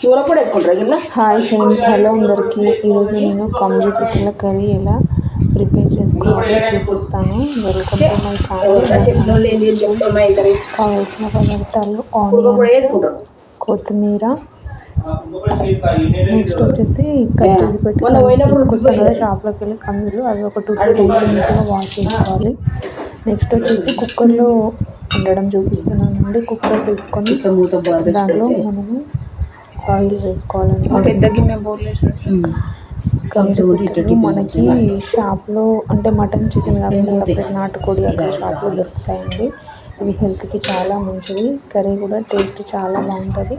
Hi friends, hello అందరికీ. ఈరోజు నేను కంప్లీట్ పిట్టల కర్రీ ఎలా ప్రిపేర్ చేసుకోవాలో చూపిస్తాను. Welcome to my channel. కావాల్సిన పదార్థాలు ఆనియన్స్, కొత్తిమీర, నెక్స్ట్ వచ్చేసి కట్ చేసి తీసుకొస్తాను కదా షాప్లోకి వెళ్ళి కందులు, అవి ఒక 2-3 టైమ్స్ నీట్గా వాష్ చేసుకోవాలి. నెక్స్ట్ వచ్చేసి కుక్కర్లో వండడం చూపిస్తున్నానండి. కుక్కర్ తీసుకొని దాంట్లో మనము ఆయిల్ వేసుకోవాలండి. పెద్ద గిన్నె బౌల్ మనకి షాప్లో అంటే మటన్, చికెన్ కాకుండా సపరేట్ నాటుకోడి అక్కడ షాప్లో దొరుకుతాయండి. ఇవి హెల్త్కి చాలా మంచిది. కర్రీ కూడా టేస్ట్ చాలా బాగుంటుంది.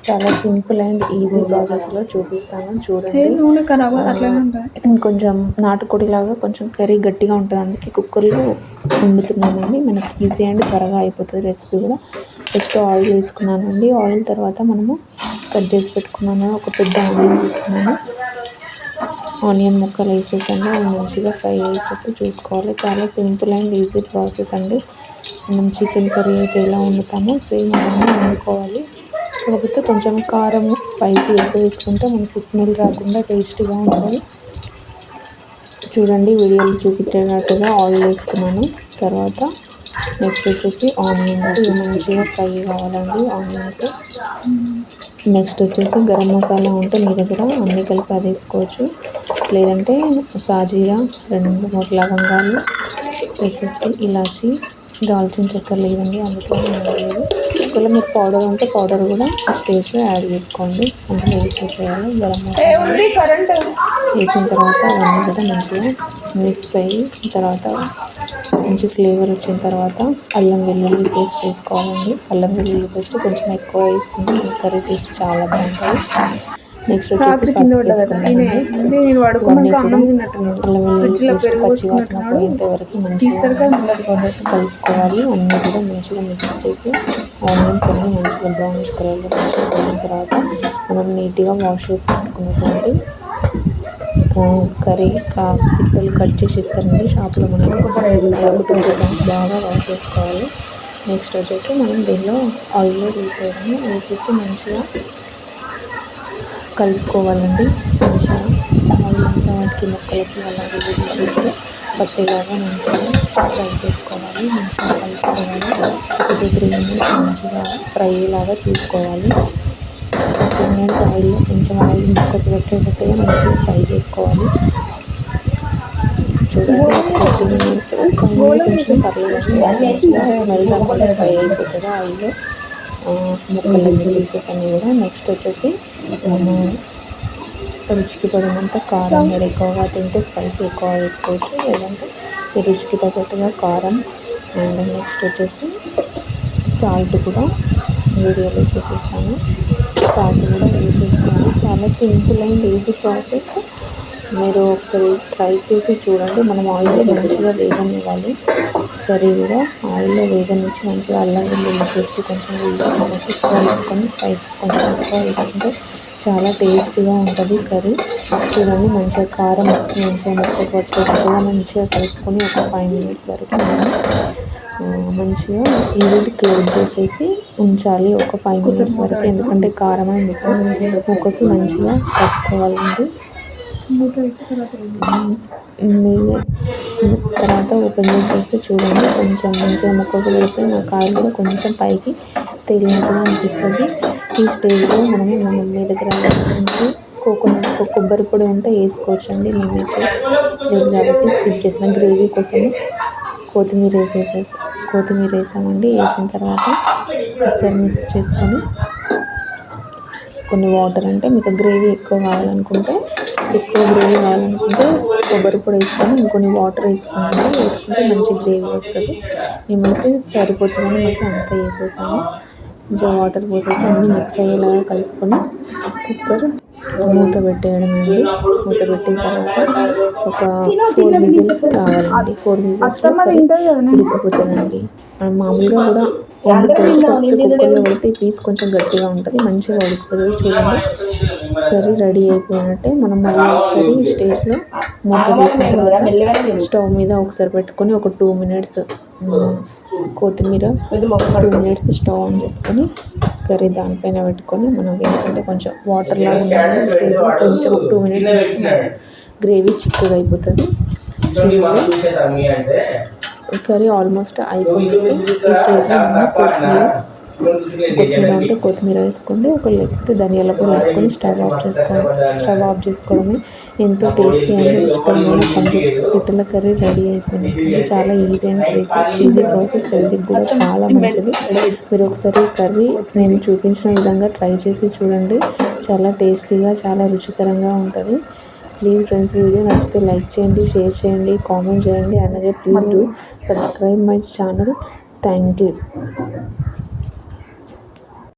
చాలా సింపుల్ అండ్ ఈజీ ప్రాసెస్లో చూపిస్తాను చూడండి. కొంచెం నాటుకోడి లాగా కొంచెం కర్రీ గట్టిగా ఉంటుంది, అందుకే కుక్కర్లో వండుతున్నానండి. మనకి ఈజీ అండ్ త్వరగా అయిపోతుంది రెసిపీ కూడా. ఫస్ట్ ఆయిల్ వేసుకున్నానండి. ఆయిల్ తర్వాత మనము కట్ చేసి పెట్టుకున్నాను ఒక పెద్ద ఆనియన్ తీసుకున్నాను. ఆనియన్ ముక్కలు వేసేసాను. అవి మంచిగా ఫ్రై అయ్యేటట్టు చూసుకోవాలి. చాలా సింపుల్ అండ్ ఈజీ ప్రాసెస్ అండి. మనం చికెన్ కర్రీ అయితే ఎలా వండుతామో సేమ్ అలానే వండుకోవాలి. కాకపోతే కొంచెం కారం, స్పైసీ ఎక్కువ వేసుకుంటే మనకి స్మెల్ రాకుండా టేస్టీగా ఉంటుంది. చూడండి, వీడియోలో చూపించేటట్టుగా ఆయిల్ వేసుకున్నాను. తర్వాత నెక్స్ట్ వచ్చేసి ఆనియన్స్ మంచిగా ఫ్రై కావాలండి. ఆనియన్స్ నెక్స్ట్ వచ్చేసి గరం మసాలా ఉంటే మీ దగ్గర అన్నీ కలిపి అది వేసుకోవచ్చు. లేదంటే సాజీరా, 2-3 లవంగాలు వేసేసి ఇలాచి, దాల్చిన చెక్క లేదండి అందులో లేదు. ఒకవేళ మీరు పౌడర్ ఉంటే పౌడర్ కూడా స్టేజ్లో యాడ్ చేసుకోండి. అందులో వేసేసేయాలి. గరం మసాలా వేసిన తర్వాత అవన్నీ కూడా మంచిగా మిక్స్ అయ్యి తర్వాత మంచి ఫ్లేవర్ వచ్చిన తర్వాత అల్లం వెల్లుల్లి పేస్ట్ వేసుకోవాలండి. అల్లం వెల్లుల్లి పేస్ట్ కొంచెం ఎక్కువ వేసుకుంటే మన కర్రీ టేస్ట్ చాలా బాగుంటుంది. నెక్స్ట్ వచ్చేసి పసుపు వేసుకున్నామండి. అల్లం వెల్లుల్లి పేస్ట్ పచ్చి వాసన పోయేంత వరకు మంచిగా కలుపుకోవాలి. అన్నీ కూడా మంచిగా మిక్స్ చేసి ఆనియన్ కొన్ని మంచిగా బ్రౌనిష్ కలర్లో మంచిగా పోయిన తర్వాత మనం నీట్గా వాష్ చేసి పెట్టుకున్నటువంటి కర్రీ పిక్కలు కట్ చేసి ఇస్తారండి షాప్లో. మనకు బాగా వాష్ చేసుకోవాలి. నెక్స్ట్ వచ్చేసి మనం దీనిలో ఆయిల్లో వేసేసి మంచిగా కలుపుకోవాలండి. మంచిగా ఆయిల్ అంతా వాటికి ముక్కలకి అలాగే వేసేసి పట్టేలాగా మంచిగా ఫ్రై చేసుకోవాలి. మంచిగా కలుపుకోవాలి. ఒక 2-3 మినిట్స్ మంచిగా ఫ్రై లాగా చూసుకోవాలి. 2 మినిట్స్ ఆయిల్లో కొంచెం ఆయిల్ ముక్కకు పెట్టేటట్టుగా మంచిగా ఫ్రై చేసుకోవాలి. చూడండి, 2 మినిట్స్ 5 మినిట్స్ పర్లేదండి. మంచిగా స్మెల్ రాకుండా ఫ్రై అయిపోతుంది ఆయిల్లో ముక్కలన్నీ పీసెస్ అన్నీ కూడా. నెక్స్ట్ వచ్చేసి రుచికి పడినంత కారం, మీరు ఎక్కువగా తింటే స్పైసీ ఎక్కువ వేసుకోవచ్చు, లేదంటే రుచికి తగ్గట్టుగా కారం. అండ్ నెక్స్ట్ వచ్చేసి సాల్ట్ కూడా వీడియోలో చూపిస్తాను. సాల్ట్ కూడా వేసేసుకోండి. చాలా సింపుల్ అండ్ ఈజీ ప్రాసెస్. మీరు ఒకసారి ట్రై చేసి చూడండి. మనం ఆయిల్లో మంచిగా వేగనివ్వాలి. కర్రీ కూడా ఆయిల్లో వేగనిచ్చి మంచిగా అల్లం వెల్లుల్లి పేస్ట్ కొంచెం వేసుకొని స్పైసెస్ కొంచెం ఎక్కువ వేసుకుంటే చాలా టేస్టీగా ఉంటుంది కర్రీ. చూడండి, మంచిగా కారం మంచిగా ముక్క పట్టేటట్టుగా మంచిగా కలుపుకొని ఒక 5 మినిట్స్ వరకు మంచిగా ఈవిడి క్లోజ్ చేసేసి ఉంచాలి ఒక 5 మినిట్స్ వరకు. ఎందుకంటే కారం అనేది ముక్కకి మంచిగా కలుపుకోవాలండి. తర్వాత ఓపెన్ చేసేసి చూడండి, కొంచెం మంచిగా ముక్కకు వేస్తే నా కాయలు కూడా కొంచెం పైకి తేలినట్టుగా అనిపిస్తుంది. ఈ స్టేజ్లో మనము మీ దగ్గర కొబ్బరి పొడి ఉంటే వేసుకోవచ్చు అండి. మేమైతే లేదు కాబట్టి స్కిప్ చేసిన. గ్రేవీ కోసం కొత్తిమీర వేసామండి. వేసిన తర్వాత ఒకసారి మిక్స్ చేసుకొని కొన్ని వాటర్, అంటే మీకు గ్రేవీ ఎక్కువ కావాలనుకుంటే కొబ్బరి పొడి వేసుకొని ఇంకొన్ని వాటర్ వేసుకుంటే మంచి గ్రేవీ వస్తుంది. మేమైతే సరిపోతుందని అయితే అంతా వేసేసాము. కొంచెం వాటర్ పోసేసి అన్నీ మిక్స్ అయ్యేలాగా కలుపుకొని కుక్కర్ మూత పెట్టేయడం అండి. మూత పెట్టిన తర్వాత ఒక 4 విజిల్స్ రావాలండి. 4 విజిల్స్లో ఉడికిపోతుందండి. మామూలుగా కూడా వండుకోవచ్చు. కాకపోతే కుక్కర్లో పెడితే ఈ పీస్ కొంచెం గట్టిగా ఉంటుంది, మంచిగా ఉడుకుతుంది. చూడండి కర్రీ రెడీ అయిపోయినట్టే. మనం మళ్ళీ ఒకసారి స్టేజ్లో మూత తీసిన తర్వాత స్టవ్ మీద ఒకసారి పెట్టుకొని ఒక 2 మినిట్స్ కొత్తిమీర 2 మినిట్స్ స్టవ్ ఆన్ చేసుకొని కర్రీ దానిపైన పెట్టుకొని మనకి ఏంటంటే కొంచెం వాటర్ లాగా ఉండాలి స్టేజ్లో కొంచెం 2 మినిట్స్ గ్రేవీ చిక్కగా అయిపోతుంది. కర్రీ ఆల్మోస్ట్ అయిపోయింది. ఈ స్టేజ్లో మనం కొత్తిమీర అంటే కొత్తిమీర వేసుకోండి, ఒక లేకపోతే ధనియాల పొడి వేసుకొని స్టవ్ ఆఫ్ చేసుకోవడమే. ఎంతో టేస్టీ అండ్ రుచికరమైన పండు పిట్టల కర్రీ రెడీ అయిపోయింది. ఇది చాలా ఈజీ అండ్ ఈజీ ప్రాసెస్, హెల్తీకి కూడా చాలా మంచిది. మీరు ఒకసారి కర్రీ నేను చూపించిన విధంగా ట్రై చేసి చూడండి, చాలా టేస్టీగా చాలా రుచికరంగా ఉంటుంది. ప్లీజ్ ఫ్రెండ్స్, వీడియో నచ్చితే లైక్ చేయండి, షేర్ చేయండి, కామెంట్ చేయండి. అలాగే please do subscribe my channel. Thank you.